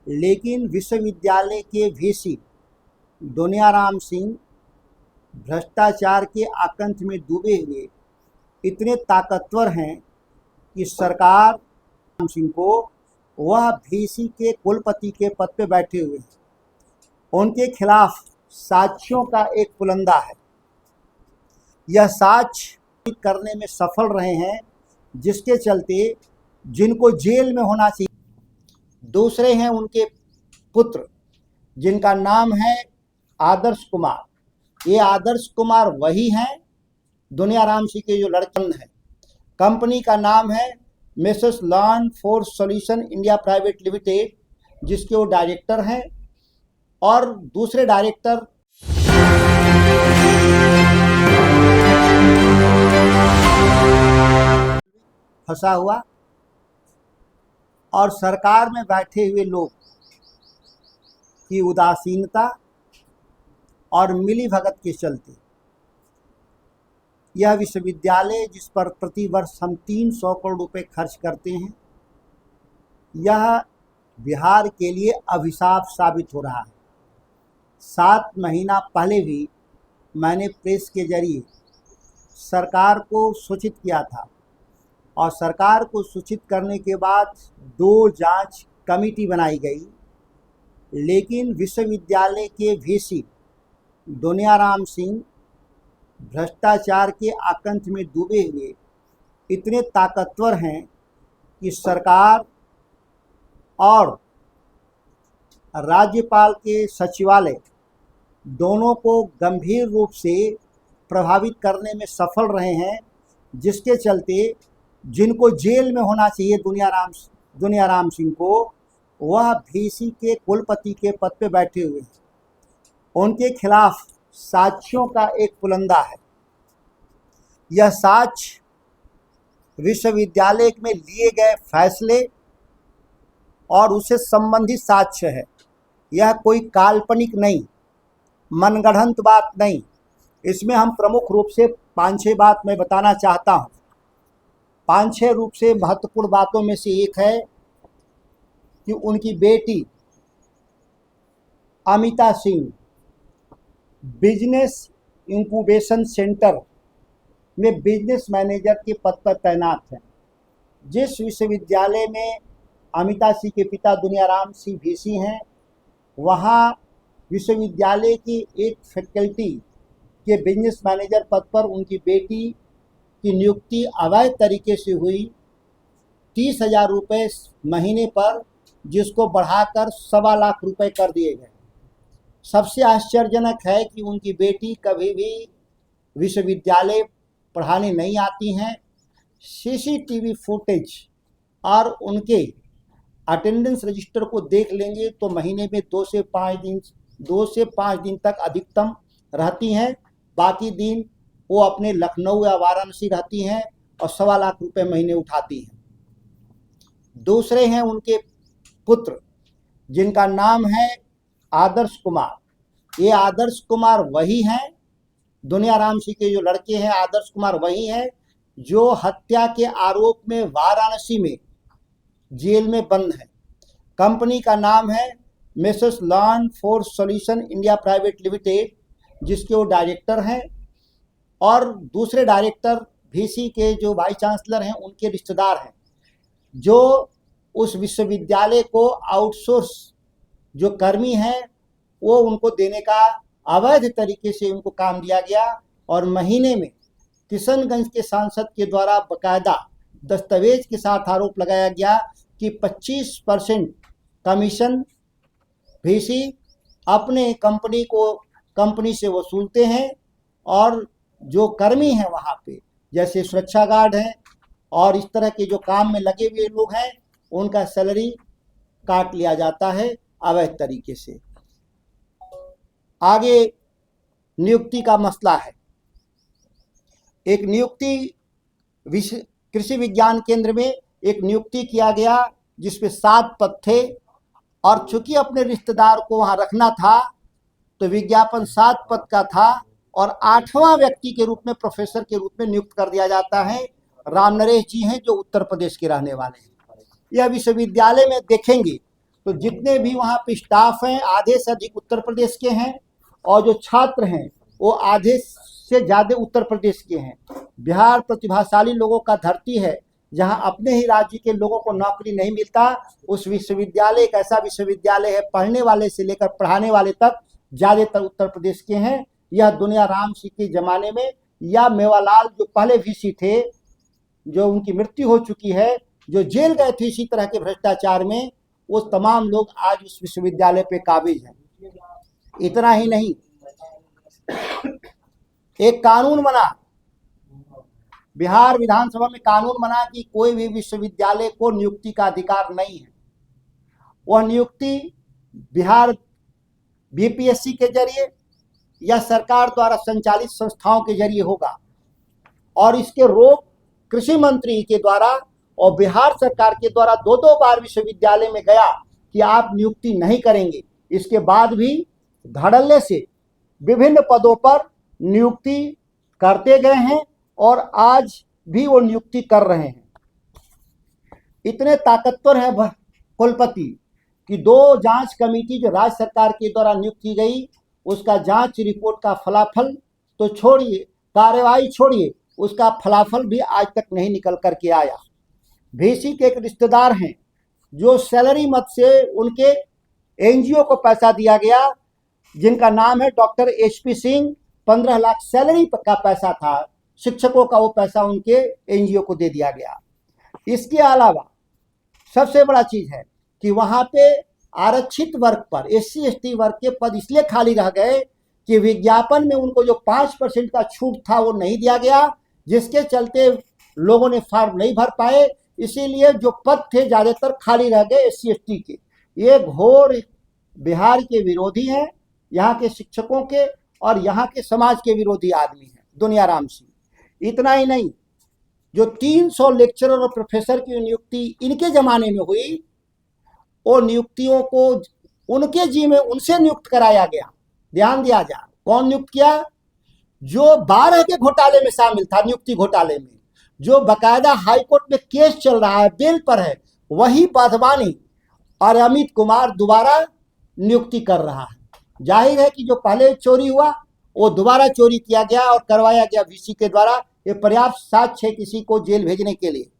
लेकिन विश्वविद्यालय के वीसी दुनियाराम सिंह भ्रष्टाचार के आकंठ में डूबे हुए इतने ताकतवर हैं कि सरकार राम सिंह को वह वीसी के कुलपति के पद पे बैठे हुए हैं। उनके खिलाफ साक्ष्यों का एक पुलंदा है। यह साक्ष्य करने में सफल रहे हैं, जिसके चलते जिनको जेल में होना चाहिए। दूसरे हैं उनके पुत्र, जिनका नाम है आदर्श कुमार। ये आदर्श कुमार वही हैं दुनियाराम सिंह के जो लड़के हैं। कंपनी का नाम है messrs lawn force solution India private limited, जिसके वो डायरेक्टर हैं। और दूसरे डायरेक्टर फंसा हुआ, और सरकार में बैठे हुए लोग की उदासीनता और मिलीभगत के चलते यह विश्वविद्यालय, जिस पर प्रतिवर्ष हम 300 करोड़ रुपए खर्च करते हैं, यह बिहार के लिए अभिशाप साबित हो रहा है। 7 महीना पहले भी मैंने प्रेस के जरिए सरकार को सूचित किया था, और सरकार को सूचित करने के बाद 2 जांच कमेटी बनाई गई। लेकिन विश्वविद्यालय के वीसी दुनियाराम सिंह भ्रष्टाचार के आकंठ में डूबे हुए इतने ताकतवर हैं कि सरकार और राज्यपाल के सचिवालय दोनों को गंभीर रूप से प्रभावित करने में सफल रहे हैं, जिसके चलते जिनको जेल में होना चाहिए दुनियाराम सिंह को, वह वीसी के कुलपति के पद पे बैठे हुए हैं। उनके खिलाफ साक्ष्यों का एक पुलंदा है। यह साक्ष्य विश्वविद्यालय में लिए गए फैसले और उससे संबंधित साक्ष्य है। यह कोई काल्पनिक नहीं, मनगढ़ंत बात नहीं। इसमें हम प्रमुख रूप से 5-6 बात मैं बताना चाहता हूँ। 5-6 रूप से महत्वपूर्ण बातों में से एक है कि उनकी बेटी Amita Singh business incubation centre में बिजनेस मैनेजर के पद पर तैनात हैं। जिस विश्वविद्यालय में अमिता सिंह के पिता दुनियाराम सिंह वीसी हैं, वहाँ विश्वविद्यालय की एक फैकल्टी के बिजनेस मैनेजर पद पर उनकी बेटी की नियुक्ति अवैध तरीके से हुई। 30,000 रुपये महीने पर, जिसको बढ़ाकर 1.25 लाख रुपए कर दिए गए। सबसे आश्चर्यजनक है कि उनकी बेटी कभी भी विश्वविद्यालय पढ़ाने नहीं आती हैं। सीसीटीवी फुटेज और उनके अटेंडेंस रजिस्टर को देख लेंगे तो महीने में 2 से 5 दिन तक अधिकतम रहती हैं। बाकी दिन वो अपने लखनऊ या वाराणसी रहती हैं और 1.25 लाख रुपए महीने उठाती हैं। दूसरे हैं उनके पुत्र, जिनका नाम है आदर्श कुमार। ये आदर्श कुमार वही हैं दुनियाराम सिंह के जो लड़के हैं। आदर्श कुमार वही हैं जो हत्या के आरोप में वाराणसी में जेल में बंद हैं। कंपनी का नाम है messrs lawn force solution India private limited, जिसके वो डायरेक्टर हैं। और दूसरे डायरेक्टर वीसी के जो वाइस चांसलर हैं, उनके रिश्तेदार हैं, जो उस विश्वविद्यालय को आउटसोर्स जो कर्मी हैं वो उनको देने का अवैध तरीके से उनको काम दिया गया। और महीने में किशनगंज के सांसद के द्वारा बकायदा दस्तावेज के साथ आरोप लगाया गया कि 25% कमीशन वीसी अपने कंपनी से वसूलते हैं, और जो कर्मी हैं वहाँ पे, जैसे सुरक्षा गार्ड हैं और इस तरह के जो काम में लगे हुए लोग हैं, उनका सैलरी काट लिया जाता है अवैध तरीके से। आगे नियुक्ति का मसला है। एक नियुक्ति कृषि विज्ञान केंद्र में एक नियुक्ति किया गया, जिसपे 7 पद थे, और चूंकि अपने रिश्तेदार को वहां रखना था तो विज्ञापन 7 पद का था, और 8वां व्यक्ति के रूप में, प्रोफेसर के रूप में नियुक्त कर दिया जाता है। राम नरेश जी हैं, जो उत्तर प्रदेश के रहने वाले हैं। यह विश्वविद्यालय में देखेंगे तो जितने भी वहाँ पे स्टाफ हैं आधे से अधिक उत्तर प्रदेश के हैं, और जो छात्र हैं वो आधे से ज़्यादा उत्तर प्रदेश के हैं। बिहार प्रतिभाशाली लोगों का धरती है, जहां अपने ही राज्य के लोगों को नौकरी नहीं मिलता। उस विश्वविद्यालय एक ऐसा विश्वविद्यालय है, पढ़ने वाले से लेकर पढ़ाने वाले तक ज़्यादातर उत्तर प्रदेश के हैं। यह दुनिया राम सिंह के ज़माने में, या मेवालाल जो पहले वीसी थे, जो उनकी मृत्यु हो चुकी है, जो जेल गए थे इसी तरह के भ्रष्टाचार में, वो तमाम लोग आज उस विश्वविद्यालय पे काबिज हैं। इतना ही नहीं, एक कानून बना, बिहार विधानसभा में कानून बना कि कोई भी विश्वविद्यालय को नियुक्ति का अधिकार नहीं है। वह नियुक्ति बिहार बीपीएससी के जरिए या सरकार द्वारा संचालित संस्थाओं के जरिए होगा, और इसके रोक कृषि मंत्री के द्वारा और बिहार सरकार के द्वारा दो बार विश्वविद्यालय में गया कि आप नियुक्ति नहीं करेंगे। इसके बाद भी धड़ल्ले से विभिन्न पदों पर नियुक्ति करते गए हैं और आज भी वो नियुक्ति कर रहे हैं। इतने ताकतवर है कुलपति कि 2 जांच कमेटी जो राज्य सरकार के द्वारा नियुक्त की गई, उसका जांच रिपोर्ट का फलाफल तो छोड़िए, कार्रवाई छोड़िए, उसका फलाफल भी आज तक नहीं निकल कर के आया। वीसी के एक रिश्तेदार हैं जो सैलरी मत से उनके एनजीओ को पैसा दिया गया, जिनका नाम है doctor HP Singh. 15 lakh salary का पैसा था, शिक्षकों का वो पैसा उनके एनजीओ को दे दिया गया। इसके अलावा सबसे बड़ा चीज़ है कि वहाँ पे आरक्षित वर्ग पर SC ST वर्ग के पद इसलिए खाली रह गए कि विज्ञापन में उनको जो 5% का छूट था वो नहीं दिया गया, जिसके चलते लोगों ने फॉर्म नहीं भर पाए। इसीलिए जो पद थे ज़्यादातर खाली रह गए SC ST के। ये घोर बिहार के विरोधी हैं, यहाँ के शिक्षकों के और यहाँ के समाज के विरोधी आदमी हैं दुनिया राम सिंह। इतना ही नहीं, जो 300 लेक्चरर और प्रोफेसर की नियुक्ति इनके ज़माने में हुई, वो नियुक्तियों को उनके जी में उनसे नियुक्त कराया गया। ध्यान दिया जा, कौन नियुक्त किया? जो 12 के घोटाले में शामिल था, नियुक्ति घोटाले में, जो बाकायदा हाईकोर्ट में केस चल रहा है, बेल पर है, वही वाधवानी और अमित कुमार दोबारा नियुक्ति कर रहा है। जाहिर है कि जो पहले चोरी हुआ वो दोबारा चोरी किया गया और करवाया गया वीसी के द्वारा। ये पर्याप्त साक्ष्य है किसी को जेल भेजने के लिए।